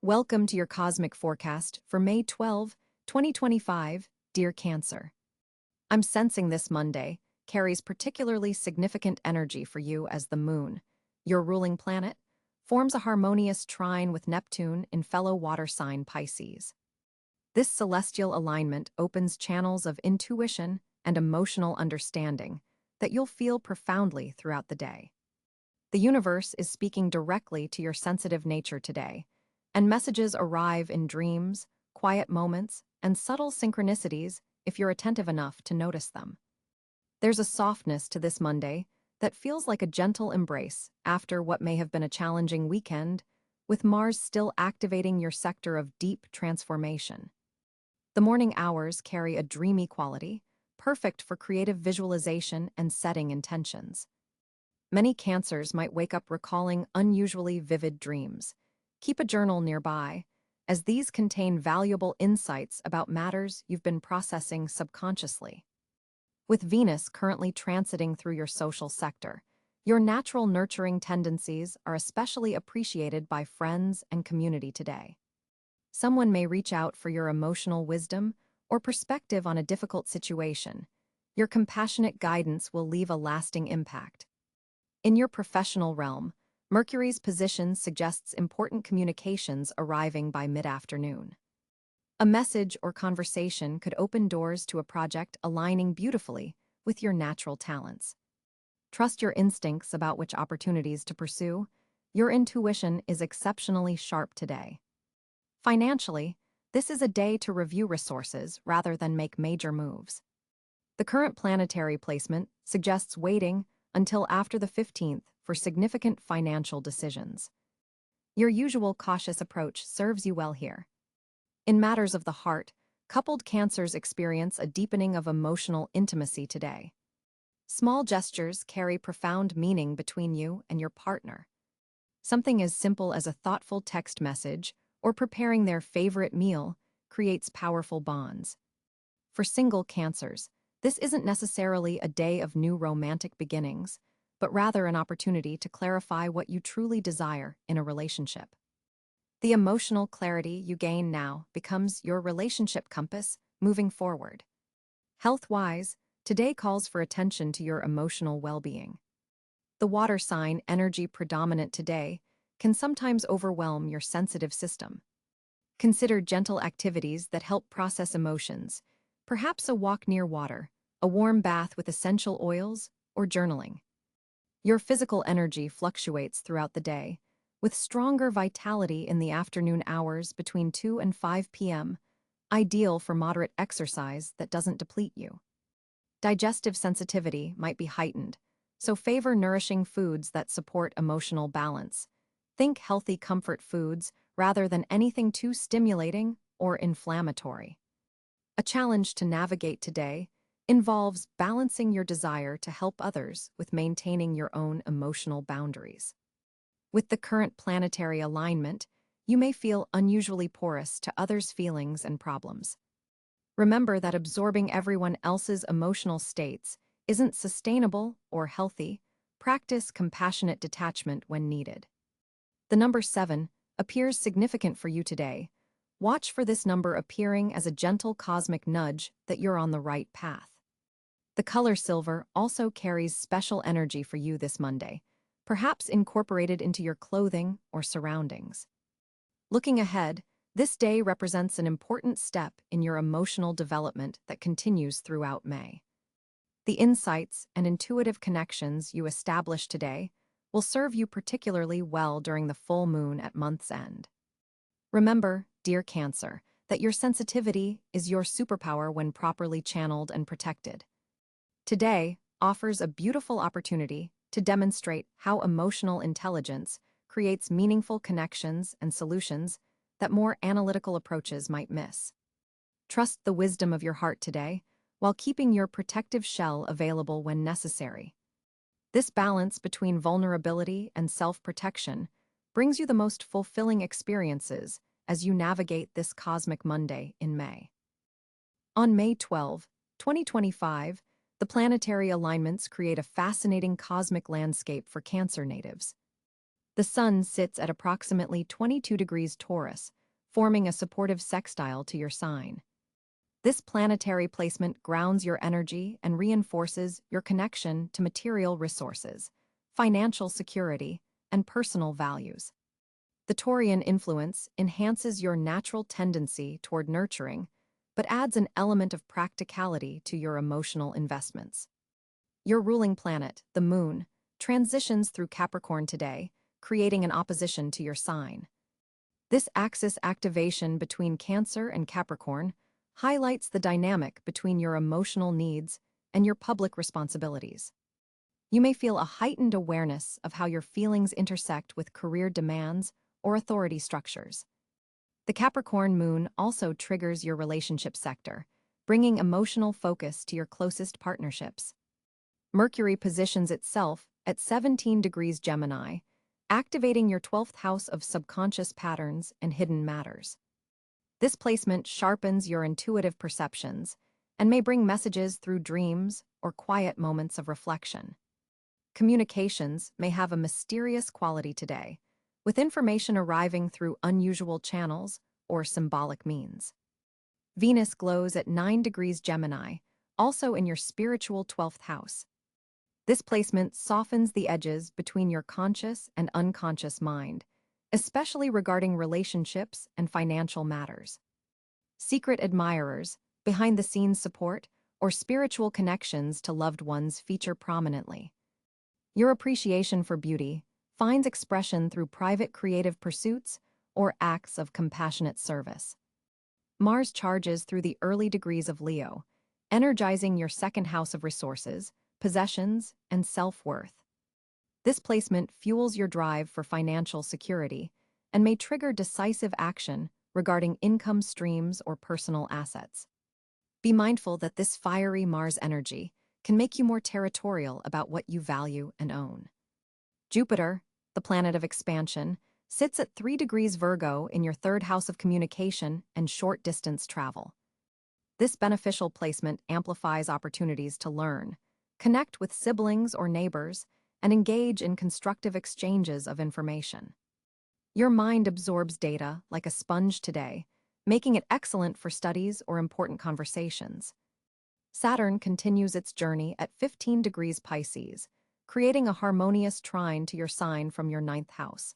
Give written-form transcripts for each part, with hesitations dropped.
Welcome to your cosmic forecast for May 12, 2025, dear Cancer. I'm sensing this Monday carries particularly significant energy for you as the moon, your ruling planet, forms a harmonious trine with Neptune in fellow water sign Pisces. This celestial alignment opens channels of intuition and emotional understanding that you'll feel profoundly throughout the day. The universe is speaking directly to your sensitive nature today, and messages arrive in dreams, quiet moments, and subtle synchronicities if you're attentive enough to notice them. There's a softness to this Monday that feels like a gentle embrace after what may have been a challenging weekend, with Mars still activating your sector of deep transformation. The morning hours carry a dreamy quality, perfect for creative visualization and setting intentions. Many Cancers might wake up recalling unusually vivid dreams. Keep a journal nearby, as these contain valuable insights about matters you've been processing subconsciously. With Venus currently transiting through your social sector, your natural nurturing tendencies are especially appreciated by friends and community today. Someone may reach out for your emotional wisdom or perspective on a difficult situation. Your compassionate guidance will leave a lasting impact. In your professional realm, Mercury's position suggests important communications arriving by mid-afternoon. A message or conversation could open doors to a project aligning beautifully with your natural talents. Trust your instincts about which opportunities to pursue. Your intuition is exceptionally sharp today. Financially, this is a day to review resources rather than make major moves. The current planetary placement suggests waiting until after the 15th for significant financial decisions. Your usual cautious approach serves you well here. In matters of the heart, coupled Cancers experience a deepening of emotional intimacy today. Small gestures carry profound meaning between you and your partner. Something as simple as a thoughtful text message or preparing their favorite meal creates powerful bonds. For single Cancers, this isn't necessarily a day of new romantic beginnings, but rather an opportunity to clarify what you truly desire in a relationship. The emotional clarity you gain now becomes your relationship compass moving forward. Health-wise, today calls for attention to your emotional well-being. The water sign energy predominant today can sometimes overwhelm your sensitive system. Consider gentle activities that help process emotions, perhaps a walk near water, a warm bath with essential oils, or journaling. Your physical energy fluctuates throughout the day, with stronger vitality in the afternoon hours between 2 and 5 p.m., ideal for moderate exercise that doesn't deplete you. Digestive sensitivity might be heightened, so favor nourishing foods that support emotional balance. Think healthy comfort foods rather than anything too stimulating or inflammatory. A challenge to navigate today involves balancing your desire to help others with maintaining your own emotional boundaries. With the current planetary alignment, you may feel unusually porous to others' feelings and problems. Remember that absorbing everyone else's emotional states isn't sustainable or healthy. Practice compassionate detachment when needed. The number 7 appears significant for you today. Watch for this number appearing as a gentle cosmic nudge that you're on the right path. The color silver also carries special energy for you this Monday, perhaps incorporated into your clothing or surroundings. Looking ahead, this day represents an important step in your emotional development that continues throughout May. The insights and intuitive connections you establish today will serve you particularly well during the full moon at month's end. Remember, dear Cancer, that your sensitivity is your superpower when properly channeled and protected. Today offers a beautiful opportunity to demonstrate how emotional intelligence creates meaningful connections and solutions that more analytical approaches might miss. Trust the wisdom of your heart today, while keeping your protective shell available when necessary. This balance between vulnerability and self-protection brings you the most fulfilling experiences as you navigate this cosmic Monday in May. On May 12, 2025, the planetary alignments create a fascinating cosmic landscape for Cancer natives. The Sun sits at approximately 22 degrees Taurus, forming a supportive sextile to your sign. This planetary placement grounds your energy and reinforces your connection to material resources, financial security, and personal values. The Taurian influence enhances your natural tendency toward nurturing, but adds an element of practicality to your emotional investments. Your ruling planet, the Moon, transitions through Capricorn today, creating an opposition to your sign. This axis activation between Cáncer and Capricorn highlights the dynamic between your emotional needs and your public responsibilities. You may feel a heightened awareness of how your feelings intersect with career demands or authority structures. The Capricorn moon also triggers your relationship sector, bringing emotional focus to your closest partnerships. Mercury positions itself at 17 degrees Gemini, activating your 12th house of subconscious patterns and hidden matters. This placement sharpens your intuitive perceptions and may bring messages through dreams or quiet moments of reflection. Communications may have a mysterious quality today, with information arriving through unusual channels or symbolic means. Venus glows at 9 degrees Gemini, also in your spiritual 12th house. This placement softens the edges between your conscious and unconscious mind, especially regarding relationships and financial matters. Secret admirers, behind-the-scenes support, or spiritual connections to loved ones feature prominently. Your appreciation for beauty finds expression through private creative pursuits or acts of compassionate service. Mars charges through the early degrees of Leo, energizing your second house of resources, possessions, and self-worth. This placement fuels your drive for financial security and may trigger decisive action regarding income streams or personal assets. Be mindful that this fiery Mars energy can make you more territorial about what you value and own. Jupiter, the planet of expansion, sits at 3 degrees Virgo in your third house of communication and short-distance travel. This beneficial placement amplifies opportunities to learn, connect with siblings or neighbors, and engage in constructive exchanges of information. Your mind absorbs data like a sponge today, making it excellent for studies or important conversations. Saturn continues its journey at 15 degrees Pisces, creating a harmonious trine to your sign from your 9th house.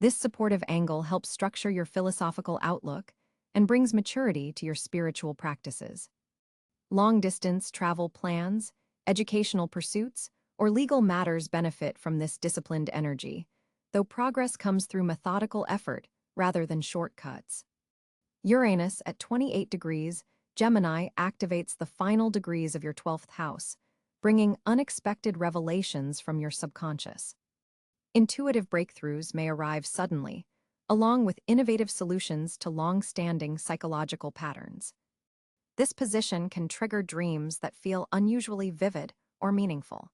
This supportive angle helps structure your philosophical outlook and brings maturity to your spiritual practices. Long-distance travel plans, educational pursuits, or legal matters benefit from this disciplined energy, though progress comes through methodical effort rather than shortcuts. Uranus at 28 degrees Gemini activates the final degrees of your 12th house, bringing unexpected revelations from your subconscious. Intuitive breakthroughs may arrive suddenly, along with innovative solutions to long-standing psychological patterns. This position can trigger dreams that feel unusually vivid or meaningful.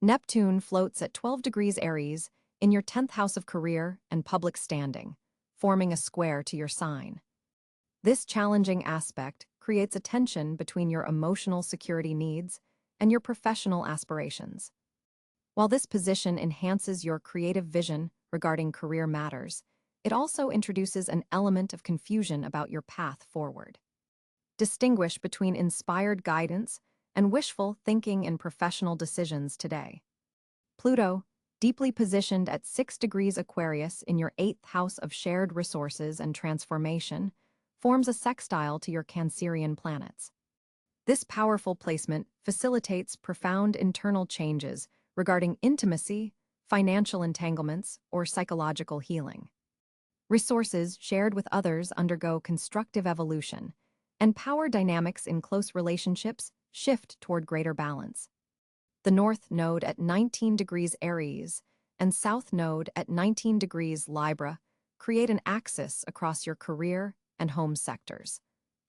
Neptune floats at 12 degrees Aries in your 10th house of career and public standing, forming a square to your sign. This challenging aspect creates a tension between your emotional security needs and your professional aspirations. While this position enhances your creative vision regarding career matters, it also introduces an element of confusion about your path forward. Distinguish between inspired guidance and wishful thinking in professional decisions today. Pluto, deeply positioned at 6 degrees Aquarius in your 8th house of shared resources and transformation, forms a sextile to your Cancerian planets. This powerful placement facilitates profound internal changes regarding intimacy, financial entanglements, or psychological healing. Resources shared with others undergo constructive evolution, and power dynamics in close relationships shift toward greater balance. The North Node at 19 degrees Aries and South Node at 19 degrees Libra create an axis across your career and home sectors,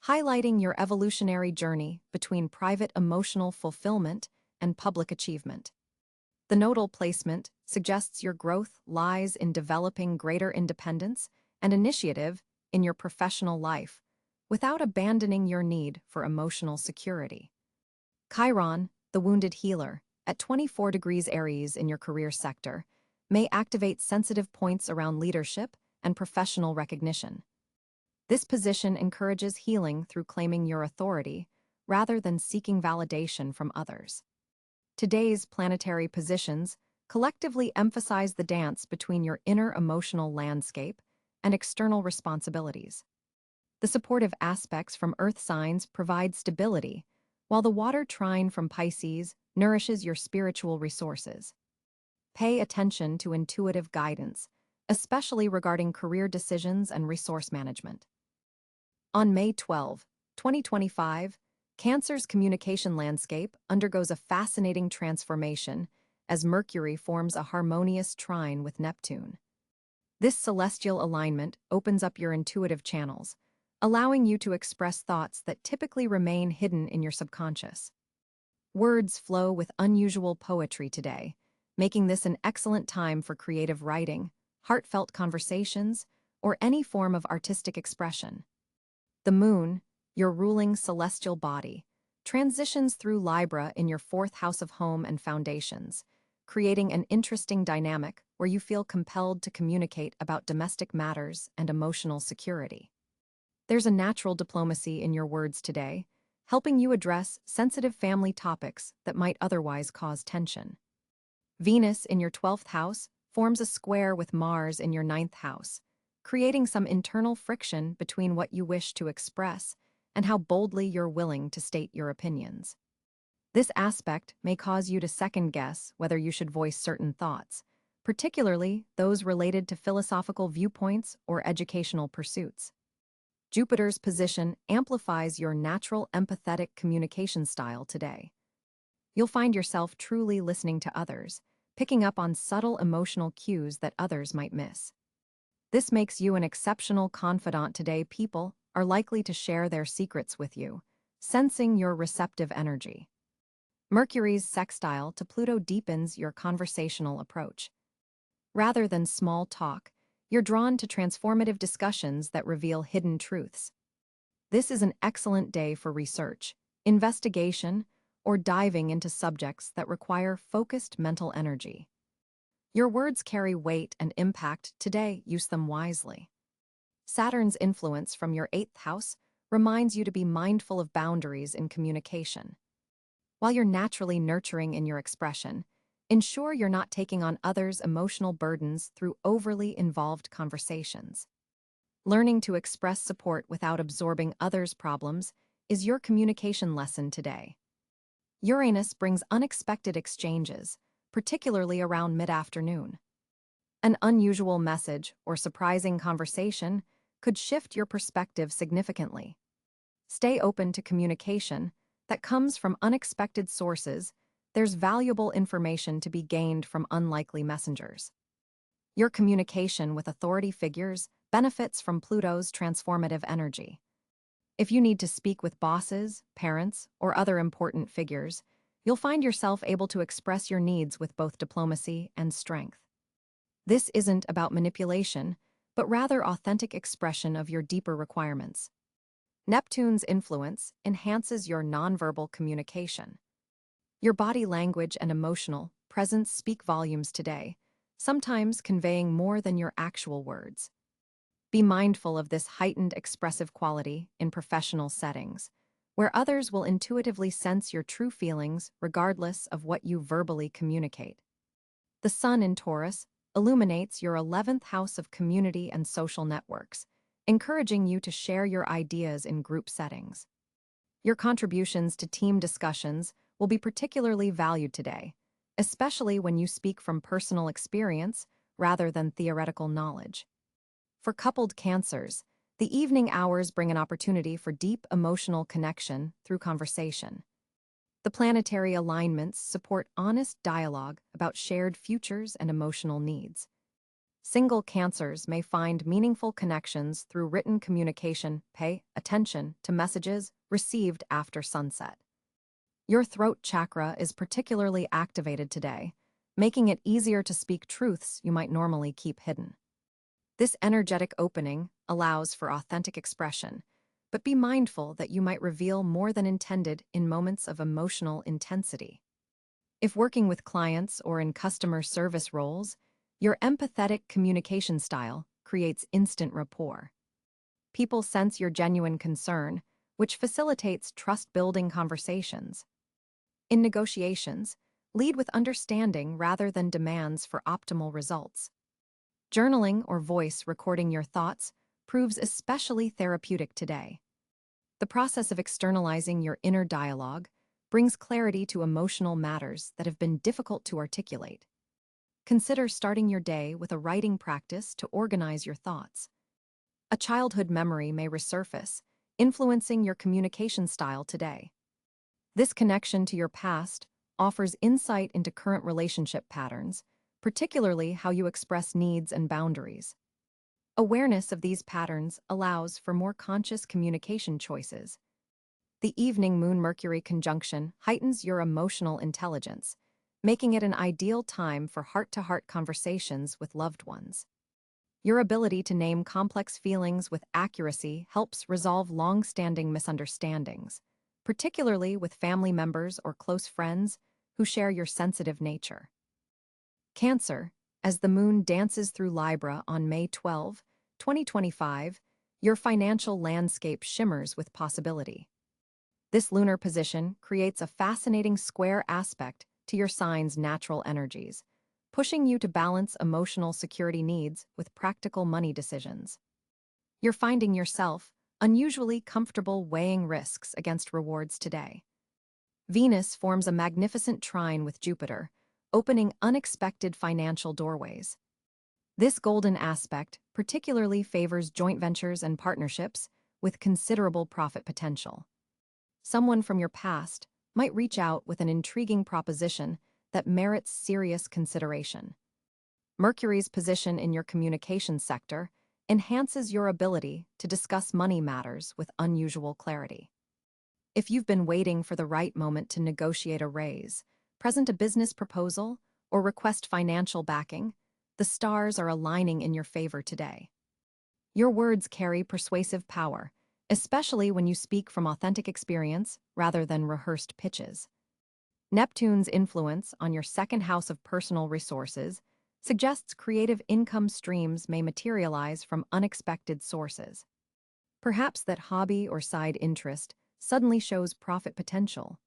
highlighting your evolutionary journey between private emotional fulfillment and public achievement. The nodal placement suggests your growth lies in developing greater independence and initiative in your professional life, without abandoning your need for emotional security. Chiron, the wounded healer, at 24 degrees Aries in your career sector, may activate sensitive points around leadership and professional recognition. This position encourages healing through claiming your authority rather than seeking validation from others. Today's planetary positions collectively emphasize the dance between your inner emotional landscape and external responsibilities. The supportive aspects from earth signs provide stability, while the water trine from Pisces nourishes your spiritual resources. Pay attention to intuitive guidance, especially regarding career decisions and resource management. On May 12, 2025, Cancer's communication landscape undergoes a fascinating transformation as Mercury forms a harmonious trine with Neptune. This celestial alignment opens up your intuitive channels, allowing you to express thoughts that typically remain hidden in your subconscious. Words flow with unusual poetry today, making this an excellent time for creative writing, heartfelt conversations, or any form of artistic expression. The moon, your ruling celestial body, transitions through Libra in your fourth house of home and foundations, creating an interesting dynamic where you feel compelled to communicate about domestic matters and emotional security. There's a natural diplomacy in your words today, helping you address sensitive family topics that might otherwise cause tension. Venus in your 12th house forms a square with Mars in your 9th house, creating some internal friction between what you wish to express and how boldly you're willing to state your opinions. This aspect may cause you to second-guess whether you should voice certain thoughts, particularly those related to philosophical viewpoints or educational pursuits. Jupiter's position amplifies your natural empathetic communication style today. You'll find yourself truly listening to others, picking up on subtle emotional cues that others might miss. This makes you an exceptional confidant today. People are likely to share their secrets with you, sensing your receptive energy. Mercury's sextile to Pluto deepens your conversational approach. Rather than small talk, you're drawn to transformative discussions that reveal hidden truths. This is an excellent day for research, investigation, or diving into subjects that require focused mental energy. Your words carry weight and impact today. Use them wisely. Saturn's influence from your 8th house reminds you to be mindful of boundaries in communication. While you're naturally nurturing in your expression, ensure you're not taking on others' emotional burdens through overly involved conversations. Learning to express support without absorbing others' problems is your communication lesson today. Uranus brings unexpected exchanges, particularly around mid-afternoon. An unusual message or surprising conversation could shift your perspective significantly. Stay open to communication that comes from unexpected sources. There's valuable information to be gained from unlikely messengers. Your communication with authority figures benefits from Pluto's transformative energy. If you need to speak with bosses, parents, or other important figures, you'll find yourself able to express your needs with both diplomacy and strength. This isn't about manipulation, but rather authentic expression of your deeper requirements. Neptune's influence enhances your nonverbal communication. Your body language and emotional presence speak volumes today, sometimes conveying more than your actual words. Be mindful of this heightened expressive quality in professional settings, where others will intuitively sense your true feelings regardless of what you verbally communicate. The Sun in Taurus illuminates your 11th house of community and social networks, encouraging you to share your ideas in group settings. Your contributions to team discussions will be particularly valued today, especially when you speak from personal experience rather than theoretical knowledge. For coupled Cancers, the evening hours bring an opportunity for deep emotional connection through conversation. The planetary alignments support honest dialogue about shared futures and emotional needs. Single Cancers may find meaningful connections through written communication. Pay attention to messages received after sunset. Your throat chakra is particularly activated today, making it easier to speak truths you might normally keep hidden. This energetic opening allows for authentic expression, but be mindful that you might reveal more than intended in moments of emotional intensity. If working with clients or in customer service roles, Your empathetic communication style creates instant rapport. People sense your genuine concern, which facilitates trust-building conversations. In negotiations, lead with understanding rather than demands for optimal results. Journaling or voice recording your thoughts proves especially therapeutic today. The process of externalizing your inner dialogue brings clarity to emotional matters that have been difficult to articulate. Consider starting your day with a writing practice to organize your thoughts. A childhood memory may resurface, influencing your communication style today. This connection to your past offers insight into current relationship patterns, particularly how you express needs and boundaries. Awareness of these patterns allows for more conscious communication choices. The evening Moon-Mercury conjunction heightens your emotional intelligence, making it an ideal time for heart-to-heart conversations with loved ones. Your ability to name complex feelings with accuracy helps resolve long-standing misunderstandings, particularly with family members or close friends who share your sensitive nature. Cáncer, as the moon dances through Libra on May 12, 2025, your financial landscape shimmers with possibility. This lunar position creates a fascinating square aspect to your sign's natural energies, pushing you to balance emotional security needs with practical money decisions. You're finding yourself unusually comfortable weighing risks against rewards today. Venus forms a magnificent trine with Jupiter, opening unexpected financial doorways. This golden aspect particularly favors joint ventures and partnerships with considerable profit potential. Someone from your past might reach out with an intriguing proposition that merits serious consideration. Mercury's position in your communication sector enhances your ability to discuss money matters with unusual clarity. If you've been waiting for the right moment to negotiate a raise, present a business proposal, or request financial backing, the stars are aligning in your favor today. Your words carry persuasive power, especially when you speak from authentic experience rather than rehearsed pitches. Neptune's influence on your second house of personal resources suggests creative income streams may materialize from unexpected sources. Perhaps that hobby or side interest suddenly shows profit potential.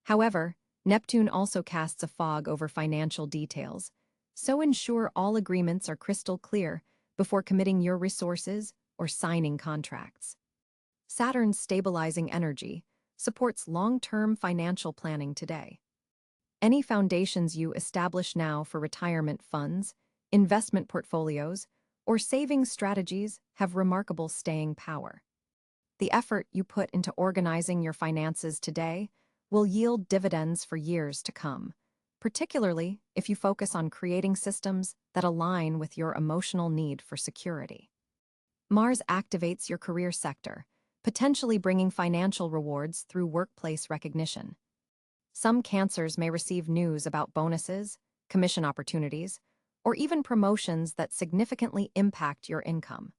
However, Neptune also casts a fog over financial details, so ensure all agreements are crystal clear before committing your resources or signing contracts. Saturn's stabilizing energy supports long-term financial planning today. Any foundations you establish now for retirement funds, investment portfolios, or savings strategies have remarkable staying power. The effort you put into organizing your finances today will yield dividends for years to come, particularly if you focus on creating systems that align with your emotional need for security. Mars activates your career sector, potentially bringing financial rewards through workplace recognition. Some Cancers may receive news about bonuses, commission opportunities, or even promotions that significantly impact your income.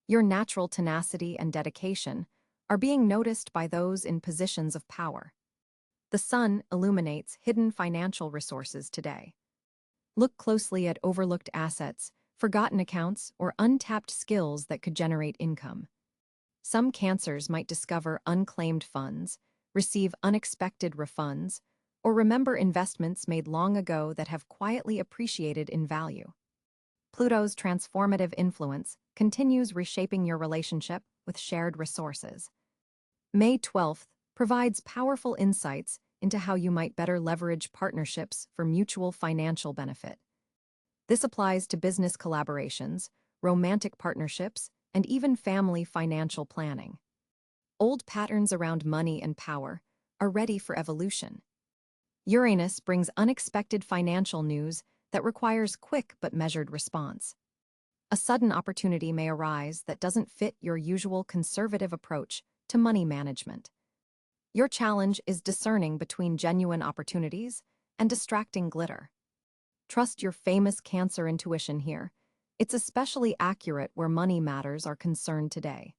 Your natural tenacity and dedication are being noticed by those in positions of power. The sun illuminates hidden financial resources today. Look closely at overlooked assets, forgotten accounts, or untapped skills that could generate income. Some Cancers might discover unclaimed funds, receive unexpected refunds, or remember investments made long ago that have quietly appreciated in value. Pluto's transformative influence continues reshaping your relationship with shared resources. May 12th provides powerful insights into how you might better leverage partnerships for mutual financial benefit. This applies to business collaborations, romantic partnerships, and even family financial planning. Old patterns around money and power are ready for evolution. Uranus brings unexpected financial news that requires quick but measured response. A sudden opportunity may arise that doesn't fit your usual conservative approach to money management. Your challenge is discerning between genuine opportunities and distracting glitter. Trust your famous Cancer intuition here. It's especially accurate where money matters are concerned today.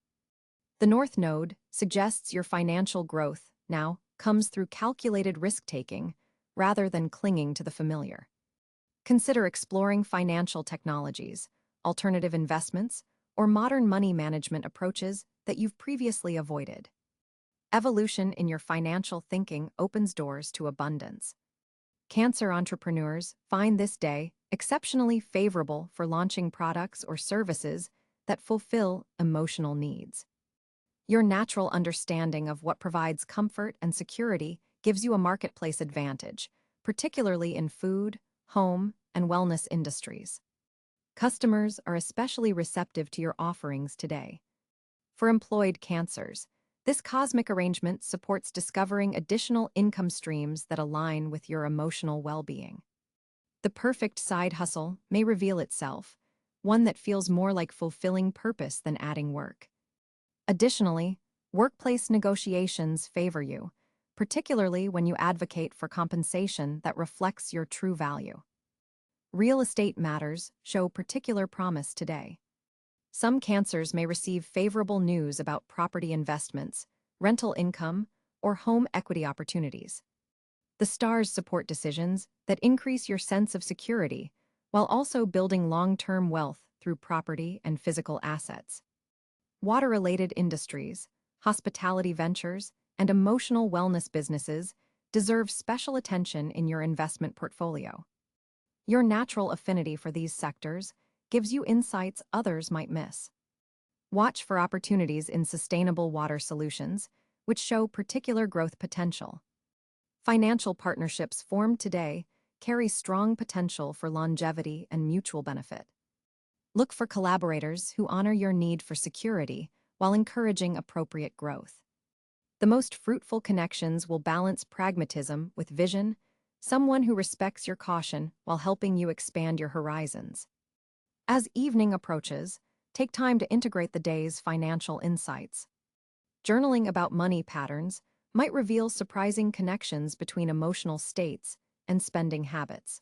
The North Node suggests your financial growth now comes through calculated risk-taking rather than clinging to the familiar. Consider exploring financial technologies, alternative investments, or modern money management approaches that you've previously avoided. Evolution in your financial thinking opens doors to abundance. Cancer entrepreneurs find this day exceptionally favorable for launching products or services that fulfill emotional needs. Your natural understanding of what provides comfort and security gives you a marketplace advantage, particularly in food, home, and wellness industries. Customers are especially receptive to your offerings today. For employed Cancers, this cosmic arrangement supports discovering additional income streams that align with your emotional well-being. The perfect side hustle may reveal itself, one that feels more like fulfilling purpose than adding work. Additionally, workplace negotiations favor you, particularly when you advocate for compensation that reflects your true value. Real estate matters show particular promise today. Some Cancers may receive favorable news about property investments, rental income, or home equity opportunities. The stars support decisions that increase your sense of security while also building long-term wealth through property and physical assets. Water-related industries, hospitality ventures, and emotional wellness businesses deserve special attention in your investment portfolio. Your natural affinity for these sectors gives you insights others might miss. Watch for opportunities in sustainable water solutions, which show particular growth potential. Financial partnerships formed today carry strong potential for longevity and mutual benefit. Look for collaborators who honor your need for security while encouraging appropriate growth. The most fruitful connections will balance pragmatism with vision, someone who respects your caution while helping you expand your horizons. As evening approaches, take time to integrate the day's financial insights. Journaling about money patterns might reveal surprising connections between emotional states and spending habits.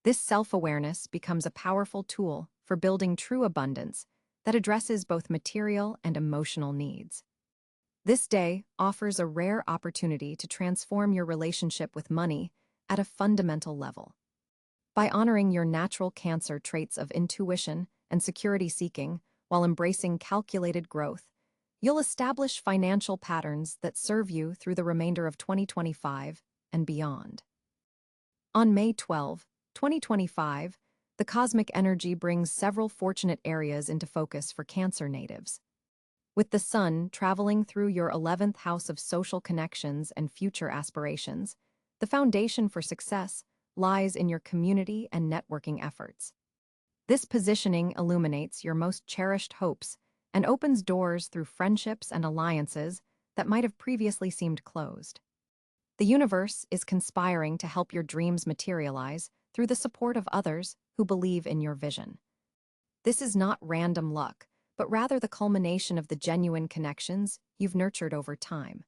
This self-awareness becomes a powerful tool for building true abundance that addresses both material and emotional needs. This day offers a rare opportunity to transform your relationship with money at a fundamental level. By honoring your natural Cancer traits of intuition and security-seeking while embracing calculated growth, you'll establish financial patterns that serve you through the remainder of 2025 and beyond. On May 12, 2025, the cosmic energy brings several fortunate areas into focus for Cancer natives. With the Sun traveling through your 11th house of social connections and future aspirations, the foundation for success lies in your community and networking efforts. This positioning illuminates your most cherished hopes and opens doors through friendships and alliances that might have previously seemed closed. The universe is conspiring to help your dreams materialize through the support of others who believe in your vision. This is not random luck, but rather the culmination of the genuine connections you've nurtured over time.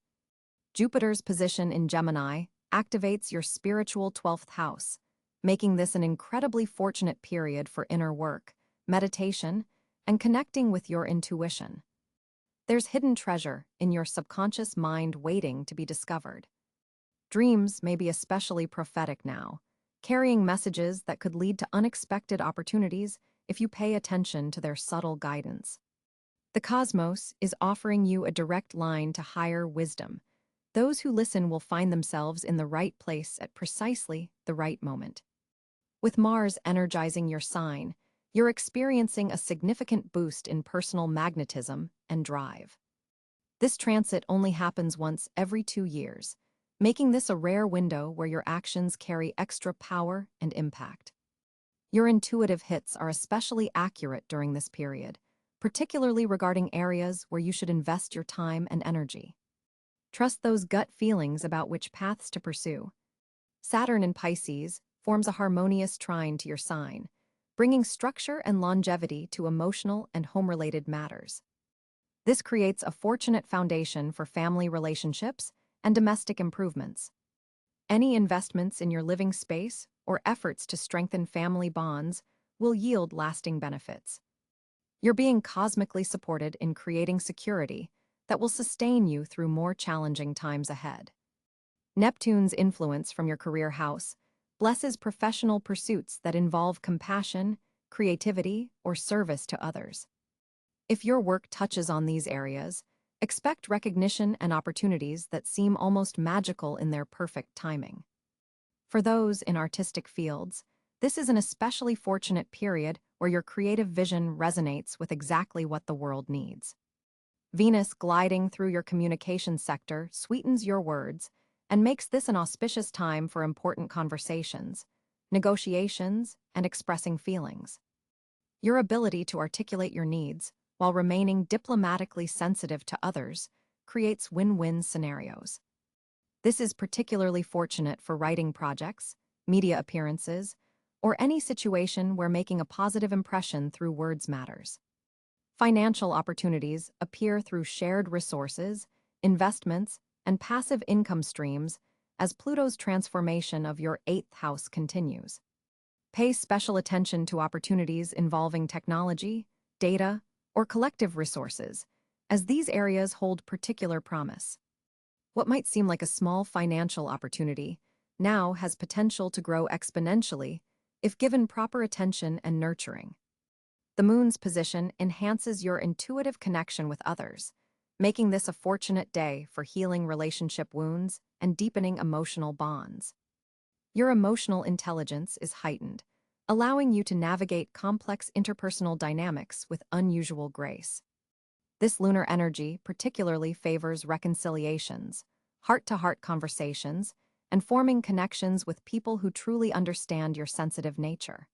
Jupiter's position in Gemini activates your spiritual 12th house, making this an incredibly fortunate period for inner work, meditation, and connecting with your intuition. There's hidden treasure in your subconscious mind waiting to be discovered. Dreams may be especially prophetic now, carrying messages that could lead to unexpected opportunities if you pay attention to their subtle guidance. The cosmos is offering you a direct line to higher wisdom. Those who listen will find themselves in the right place at precisely the right moment. With Mars energizing your sign, you're experiencing a significant boost in personal magnetism and drive. This transit only happens once every 2 years, making this a rare window where your actions carry extra power and impact. Your intuitive hits are especially accurate during this period, particularly regarding areas where you should invest your time and energy. Trust those gut feelings about which paths to pursue. Saturn in Pisces forms a harmonious trine to your sign, bringing structure and longevity to emotional and home-related matters. This creates a fortunate foundation for family relationships and domestic improvements. Any investments in your living space or efforts to strengthen family bonds will yield lasting benefits. You're being cosmically supported in creating security that will sustain you through more challenging times ahead. Neptune's influence from your career house blesses professional pursuits that involve compassion, creativity, or service to others. If your work touches on these areas, expect recognition and opportunities that seem almost magical in their perfect timing. For those in artistic fields, this is an especially fortunate period where your creative vision resonates with exactly what the world needs. Venus gliding through your communication sector sweetens your words and makes this an auspicious time for important conversations, negotiations, and expressing feelings. Your ability to articulate your needs while remaining diplomatically sensitive to others creates win-win scenarios. This is particularly fortunate for writing projects, media appearances, or any situation where making a positive impression through words matters. Financial opportunities appear through shared resources, investments, and passive income streams as Pluto's transformation of your 8th house continues. Pay special attention to opportunities involving technology, data, or collective resources, as these areas hold particular promise. What might seem like a small financial opportunity now has potential to grow exponentially if given proper attention and nurturing. The moon's position enhances your intuitive connection with others, making this a fortunate day for healing relationship wounds and deepening emotional bonds. Your emotional intelligence is heightened, allowing you to navigate complex interpersonal dynamics with unusual grace. This lunar energy particularly favors reconciliations, heart-to-heart conversations, and forming connections with people who truly understand your sensitive nature.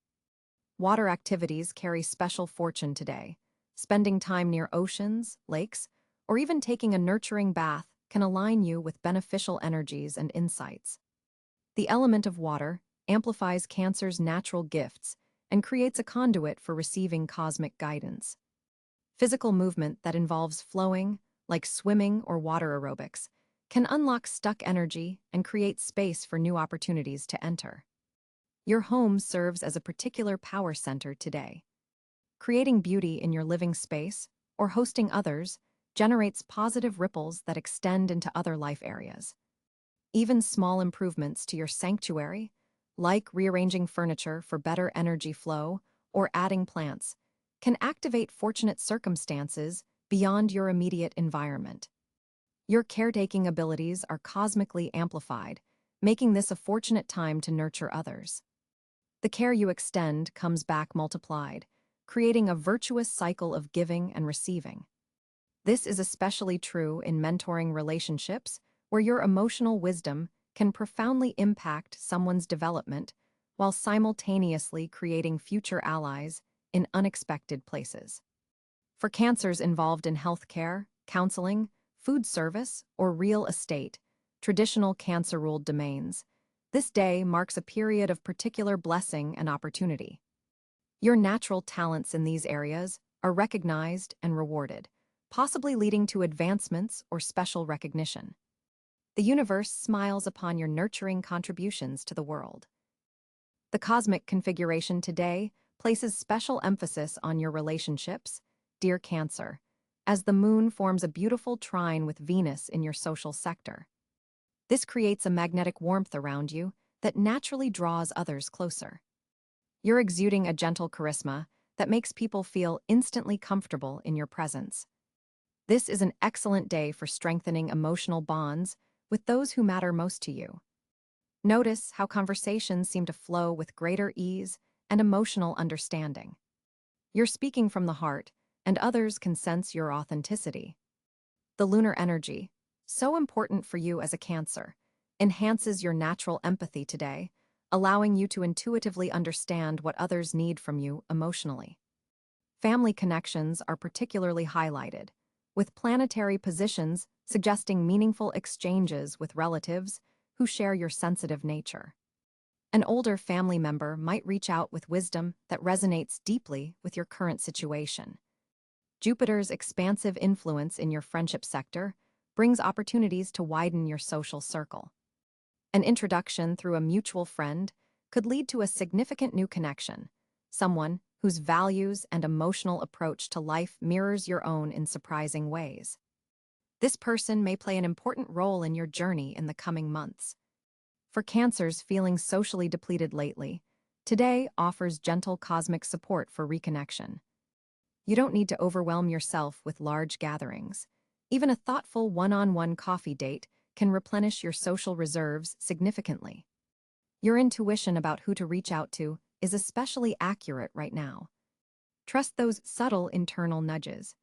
Water activities carry special fortune today. Spending time near oceans, lakes, or even taking a nurturing bath can align you with beneficial energies and insights. The element of water amplifies Cancer's natural gifts and creates a conduit for receiving cosmic guidance. Physical movement that involves flowing, like swimming or water aerobics, can unlock stuck energy and create space for new opportunities to enter. Your home serves as a particular power center today. Creating beauty in your living space or hosting others generates positive ripples that extend into other life areas. Even small improvements to your sanctuary, like rearranging furniture for better energy flow or adding plants, can activate fortunate circumstances beyond your immediate environment. Your caretaking abilities are cosmically amplified, making this a fortunate time to nurture others. The care you extend comes back multiplied, creating a virtuous cycle of giving and receiving. This is especially true in mentoring relationships, where your emotional wisdom can profoundly impact someone's development while simultaneously creating future allies in unexpected places. For Cancers involved in healthcare, counseling, food service, or real estate, traditional Cancer-ruled domains, this day marks a period of particular blessing and opportunity. Your natural talents in these areas are recognized and rewarded, possibly leading to advancements or special recognition. The universe smiles upon your nurturing contributions to the world. The cosmic configuration today places special emphasis on your relationships, dear Cancer, as the moon forms a beautiful trine with Venus in your social sector. This creates a magnetic warmth around you that naturally draws others closer. You're exuding a gentle charisma that makes people feel instantly comfortable in your presence. This is an excellent day for strengthening emotional bonds with those who matter most to you. Notice how conversations seem to flow with greater ease and emotional understanding. You're speaking from the heart, and others can sense your authenticity. The lunar energy, so important for you as a Cancer, enhances your natural empathy today, allowing you to intuitively understand what others need from you emotionally. Family connections are particularly highlighted, with planetary positions suggesting meaningful exchanges with relatives who share your sensitive nature. An older family member might reach out with wisdom that resonates deeply with your current situation. Jupiter's expansive influence in your friendship sector brings opportunities to widen your social circle. An introduction through a mutual friend could lead to a significant new connection, someone whose values and emotional approach to life mirrors your own in surprising ways. This person may play an important role in your journey in the coming months. For Cancers feeling socially depleted lately, today offers gentle cosmic support for reconnection. You don't need to overwhelm yourself with large gatherings. Even a thoughtful one-on-one coffee date can replenish your social reserves significantly. Your intuition about who to reach out to is especially accurate right now. Trust those subtle internal nudges.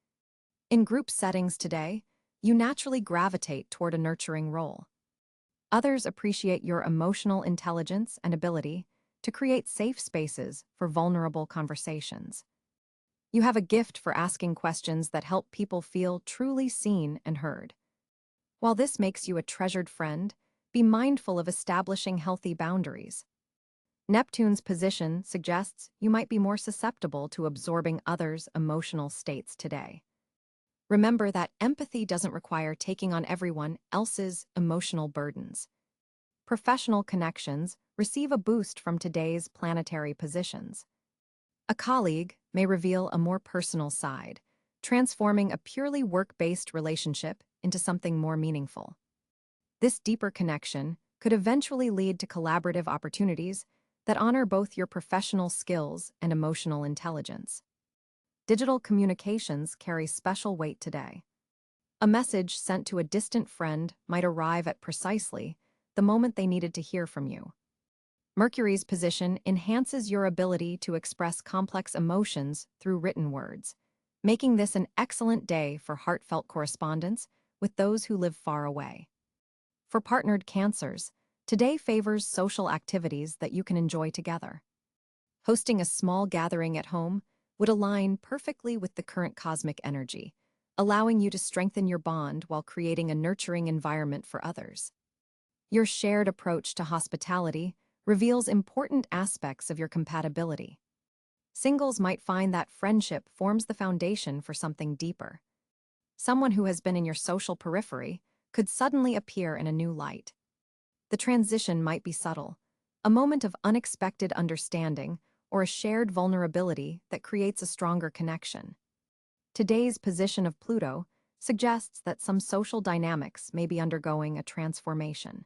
In group settings today, you naturally gravitate toward a nurturing role. Others appreciate your emotional intelligence and ability to create safe spaces for vulnerable conversations. You have a gift for asking questions that help people feel truly seen and heard. While this makes you a treasured friend, be mindful of establishing healthy boundaries. Neptune's position suggests you might be more susceptible to absorbing others' emotional states today. Remember that empathy doesn't require taking on everyone else's emotional burdens. Professional connections receive a boost from today's planetary positions. A colleague may reveal a more personal side, transforming a purely work-based relationship into something more meaningful. This deeper connection could eventually lead to collaborative opportunities that honor both your professional skills and emotional intelligence. Digital communications carry special weight today. A message sent to a distant friend might arrive at precisely the moment they needed to hear from you. Mercury's position enhances your ability to express complex emotions through written words, making this an excellent day for heartfelt correspondence with those who live far away. For partnered Cancers, today favors social activities that you can enjoy together. Hosting a small gathering at home would align perfectly with the current cosmic energy, allowing you to strengthen your bond while creating a nurturing environment for others. Your shared approach to hospitality reveals important aspects of your compatibility. Singles might find that friendship forms the foundation for something deeper. Someone who has been in your social periphery could suddenly appear in a new light. The transition might be subtle, a moment of unexpected understanding or a shared vulnerability that creates a stronger connection. Today's position of Pluto suggests that some social dynamics may be undergoing a transformation.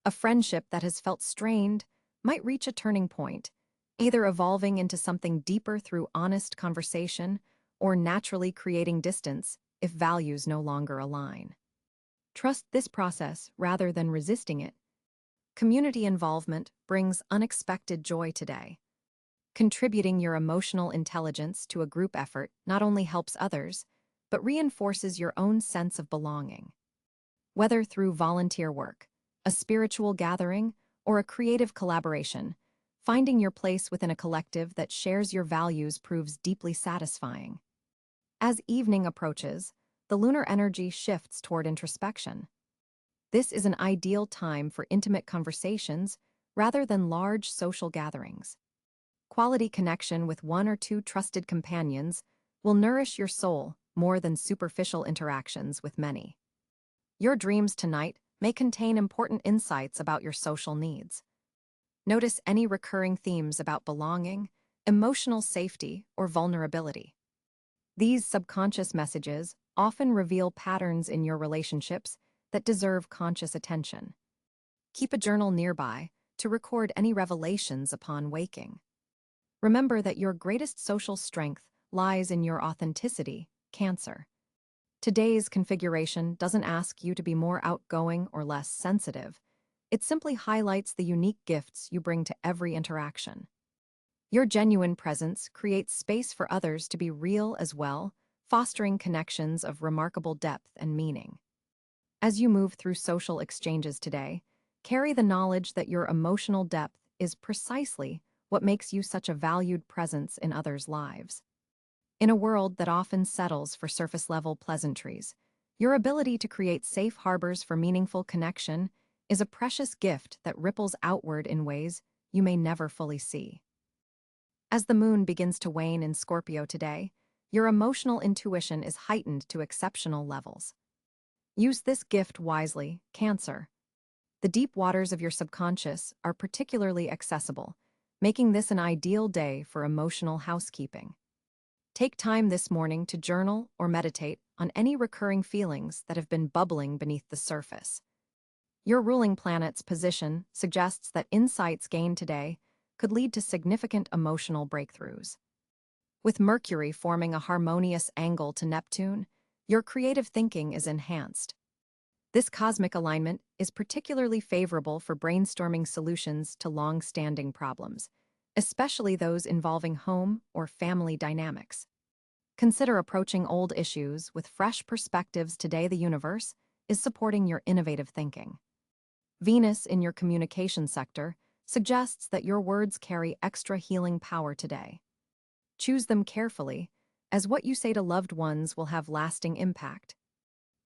A friendship that has felt strained might reach a turning point, either evolving into something deeper through honest conversation or naturally creating distance if values no longer align. Trust this process rather than resisting it. Community involvement brings unexpected joy today. Contributing your emotional intelligence to a group effort not only helps others, but reinforces your own sense of belonging. Whether through volunteer work, a spiritual gathering, or a creative collaboration, finding your place within a collective that shares your values proves deeply satisfying. As evening approaches, the lunar energy shifts toward introspection. This is an ideal time for intimate conversations rather than large social gatherings. Quality connection with one or two trusted companions will nourish your soul more than superficial interactions with many. Your dreams tonight may contain important insights about your social needs. Notice any recurring themes about belonging, emotional safety, or vulnerability. These subconscious messages often reveal patterns in your relationships that deserve conscious attention. Keep a journal nearby to record any revelations upon waking. Remember that your greatest social strength lies in your authenticity, Cancer. Today's configuration doesn't ask you to be more outgoing or less sensitive. It simply highlights the unique gifts you bring to every interaction. Your genuine presence creates space for others to be real as well, fostering connections of remarkable depth and meaning. As you move through social exchanges today, carry the knowledge that your emotional depth is precisely what makes you such a valued presence in others' lives. In a world that often settles for surface-level pleasantries, your ability to create safe harbors for meaningful connection is a precious gift that ripples outward in ways you may never fully see. As the moon begins to wane in Scorpio today, your emotional intuition is heightened to exceptional levels. Use this gift wisely, Cancer. The deep waters of your subconscious are particularly accessible, making this an ideal day for emotional housekeeping. Take time this morning to journal or meditate on any recurring feelings that have been bubbling beneath the surface. Your ruling planet's position suggests that insights gained today could lead to significant emotional breakthroughs. With Mercury forming a harmonious angle to Neptune, your creative thinking is enhanced. This cosmic alignment is particularly favorable for brainstorming solutions to long-standing problems, especially those involving home or family dynamics. Consider approaching old issues with fresh perspectives today. The universe is supporting your innovative thinking. Venus in your communication sector suggests that your words carry extra healing power today. Choose them carefully, as what you say to loved ones will have lasting impact.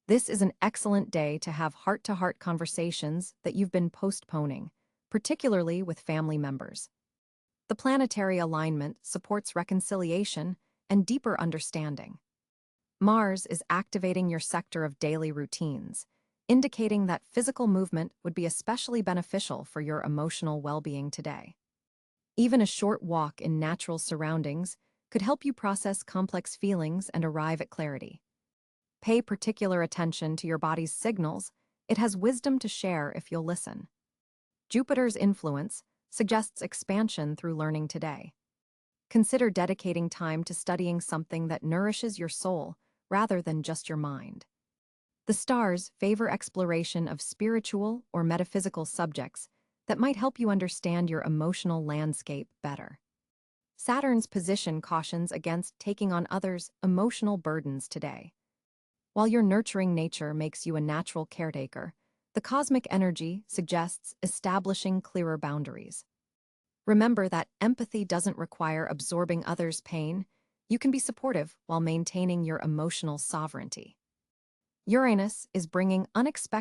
This is an excellent day to have heart-to-heart conversations that you've been postponing, particularly with family members. The planetary alignment supports reconciliation and deeper understanding. Mars is activating your sector of daily routines, indicating that physical movement would be especially beneficial for your emotional well-being today. Even a short walk in natural surroundings could help you process complex feelings and arrive at clarity. Pay particular attention to your body's signals. It has wisdom to share if you'll listen. Jupiter's influence suggests expansion through learning today. Consider dedicating time to studying something that nourishes your soul rather than just your mind. The stars favor exploration of spiritual or metaphysical subjects that might help you understand your emotional landscape better. Saturn's position cautions against taking on others' emotional burdens today. While your nurturing nature makes you a natural caretaker, the cosmic energy suggests establishing clearer boundaries. Remember that empathy doesn't require absorbing others' pain. You can be supportive while maintaining your emotional sovereignty. Uranus is bringing unexpected